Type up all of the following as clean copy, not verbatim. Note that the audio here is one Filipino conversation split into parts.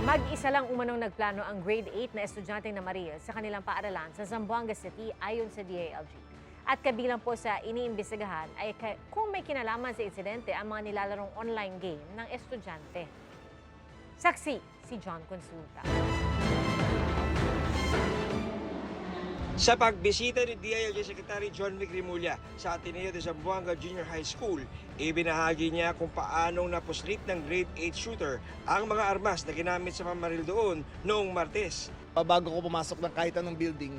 Mag-isa lang umanong nagplano ang grade 8 na estudyanteng namaril sa kanilang paaralan sa Zamboanga City ayon sa DILG. At kabilang po sa iniimbestigahan ay kung may kinalaman sa insidente ang mga nilalarong online game ng estudyante. Saksi si John Consulta. Sa pagbisita ni DILG Secretary John Vic Rimulya sa Ateneo de Zamboanga Junior High School, ibinahagi niya kung paanong napuslit ng grade 8 shooter ang mga armas na ginamit sa pamaril doon noong Martes. Bago ko pumasok ng kahit anong building,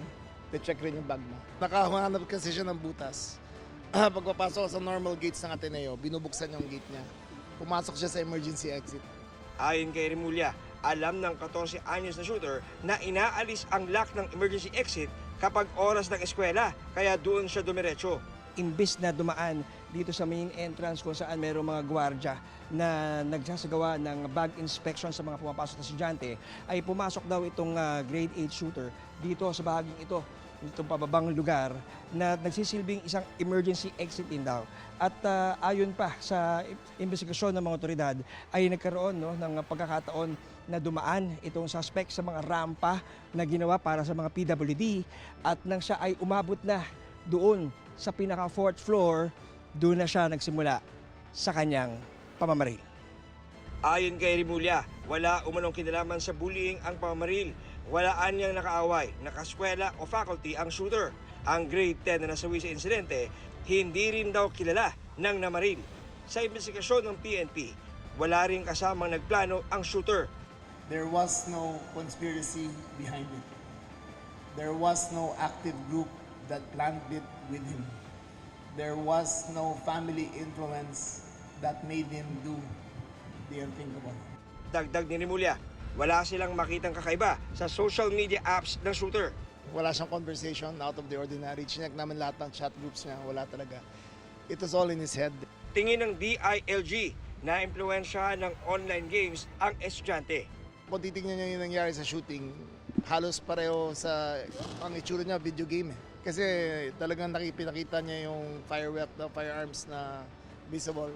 check rin yung bag mo. Nakahanap kasi siya ng butas. Pagpapasok sa normal gates ng Ateneo, binubuksan yung gate niya. Pumasok siya sa emergency exit. Ayon kay Rimulya, alam ng 14 anyos na shooter na inaalis ang lock ng emergency exit kapag oras ng eskwela, kaya doon siya dumiretso. Imbis na dumaan dito sa main entrance kung saan mayroong mga gwardya na nagsasagawa ng bag inspection sa mga pumapasok na estudyante, ay pumasok daw itong grade 8 shooter dito sa bahaging ito, itong pababang lugar na nagsisilbing isang emergency exit din daw. At ayon pa sa investigasyon ng mga otoridad ay nagkaroon ng pagkakataon na dumaan itong suspect sa mga rampa na ginawa para sa mga PWD at nang siya ay umabot na doon sa pinaka 4th floor, doon na siya nagsimula sa kanyang pamamaril. Ayon kay Rimulya, wala umanong kinalaman sa bullying ang pamamaril. Walaan niyang nakaaway, nakaskwela o faculty ang shooter. Ang grade 10 na nasawi sa insidente, hindi rin daw kilala ng namaril. Sa investigasyon ng PNP, wala rin kasamang nagplano ang shooter. There was no conspiracy behind it. There was no active group that planned it with him. There was no family influence that made him do the unthinkable. Dagdag ni Rimulya, wala silang makitang kakaiba sa social media apps ng shooter. Wala siyang conversation out of the ordinary. Chinek namin lahat ng chat groups niya. Wala talaga. It was all in his head. Tingin ng DILG na impluwensya ng online games ang estudyante. Kung titignan niya yung nangyari sa shooting, halos pareho sa ang itsura niya, video game eh. Kasi talagang pinakita niya yung firearms na visible.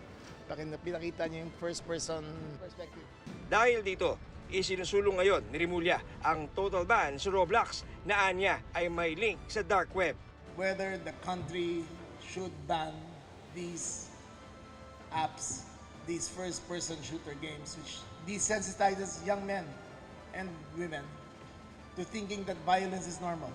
Pinakita niya yung first person perspective. Dahil dito, isinusulong ngayon ni Rimulya ang total ban sa Roblox na anya ay may link sa dark web. Whether the country should ban these apps, these first-person shooter games, which desensitizes young men and women to thinking that violence is normal.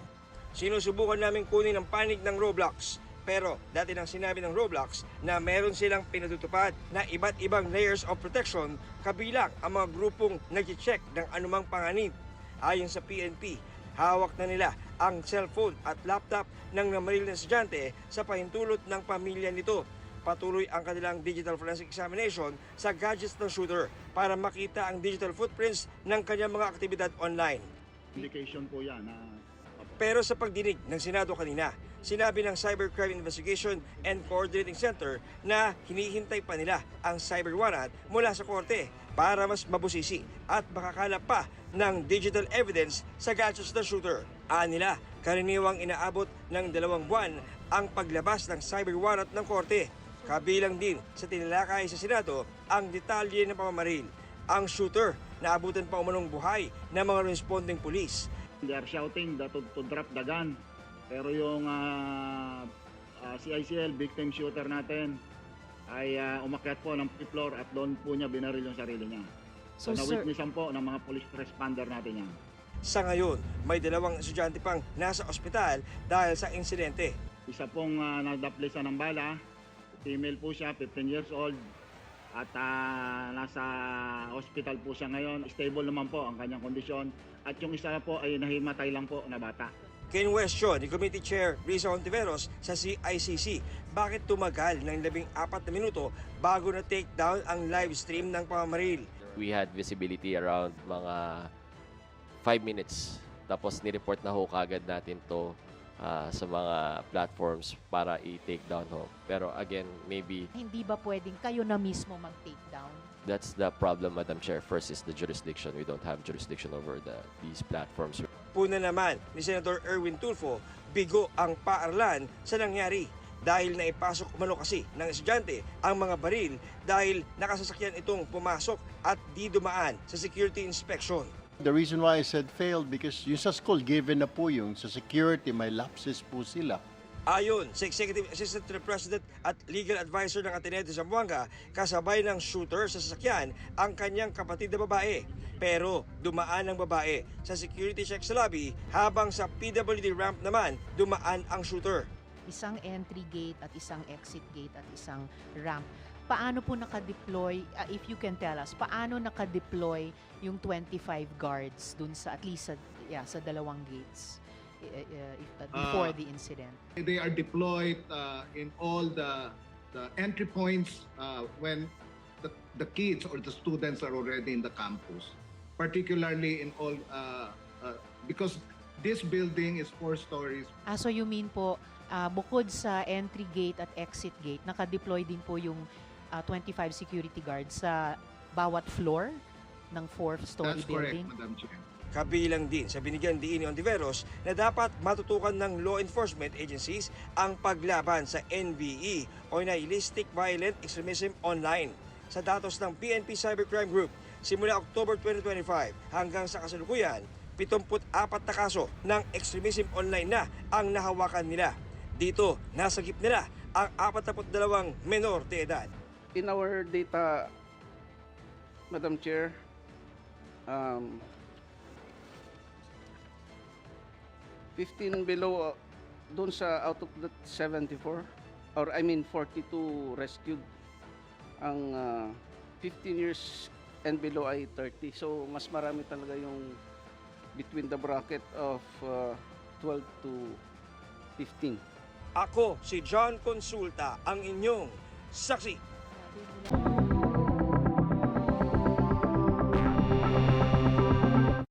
Sinusubukan namin kunin ang panig ng Roblox. Pero dati nang sinabi ng Roblox na meron silang pinatutupad na iba't ibang layers of protection kabilang ang mga grupong nag-check ng anumang panganib. Ayon sa PNP, hawak na nila ang cellphone at laptop ng namaril na estudyante sa pahintulot ng pamilya nito. Patuloy ang kanilang digital forensic examination sa gadgets ng shooter para makita ang digital footprints ng kanyang mga aktibidad online. Indication po yan na Pero sa pagdinig ng Senado kanina, sinabi ng Cybercrime Investigation and Coordinating Center na hinihintay pa nila ang cyber warrant mula sa korte para mas mabusisi at makakalap pa ng digital evidence sa gadgets ng shooter. Nila, karaniwang inaabot ng 2 buwan ang paglabas ng cyber warrant ng korte. Kabilang din sa tinalakay sa Senado ang detalye ng pamamaril. Ang shooter naabutan pa umanong buhay ng mga responding pulis. they are shouting that to drop the gun. Pero yung CICL, victim shooter natin, ay umakyat po ng 5th floor at doon po niya binaril yung sarili niya. So na-witnessan po ng mga police responder natin yan. Sa ngayon, may 2 estudyante pang nasa ospital dahil sa insidente. Isa pong nadaplisan ng bala, female po siya, 15 years old. At nasa hospital po siya ngayon. Stable naman po ang kanyang kondisyon. At yung isa po ay nahimatay lang po na bata. Kinwestiyon ni Committee Chair Risa Ontiveros sa CICC, bakit tumagal ng 14 na minuto bago na take down ang live stream ng pamamaril? We had visibility around mga 5 minutes. Tapos nireport na ho kagad natin to sa mga platforms para i-take down ho. Pero again, maybe Hindi ba pwedeng kayo na mismo mag-take down? that's the problem, Madam Chair. First is the jurisdiction. We don't have jurisdiction over these platforms. Puna naman ni Senator Erwin Tulfo, bigo ang paaralan sa nangyari. dahil naipasok umano kasi ng estudyante ang mga baril dahil nakasasakyan itong pumasok at di dumaan sa security inspection. The reason why I said failed because yung sa school given na po yung sa security may lapses po sila. Ayon sa Executive Assistant to the President at Legal Advisor ng Ateneo de Zamboanga, kasabay ng shooter sa sasakyan ang kanyang kapatid na babae. Pero dumaan ang babae sa security check sa lobby habang sa PWD ramp naman dumaan ang shooter. Isang entry gate at isang exit gate at isang ramp. Paano po naka-deploy, if you can tell us, paano naka-deploy yung 25 guards dun sa, at least sa dalawang gates before the incident? They are deployed in all the entry points when the kids or the students are already in the campus, particularly in all because this building is 4 stories. So you mean po, bukod sa entry gate at exit gate, naka-deploy din po yung 25 security guards sa bawat floor ng 4th-story That's correct, building? Madam Chair. Kabilang din sa binigyan diin ni Ontiveros na dapat matutukan ng law enforcement agencies ang paglaban sa NVE o Nihilistic Violent Extremism Online. Sa datos ng PNP Cybercrime Group, simula October 2025 hanggang sa kasalukuyan, 74 na kaso ng extremism online na ang nahawakan nila. Dito, nasagip nila ang 42 menor de edad. In our data, Madam Chair, 15 below doon sa out of the 74 or I mean 42 rescued, ang 15 years and below ay 30. So mas marami talaga yung between the bracket of 12 to 15. Ako si John Consulta, ang inyong saksi.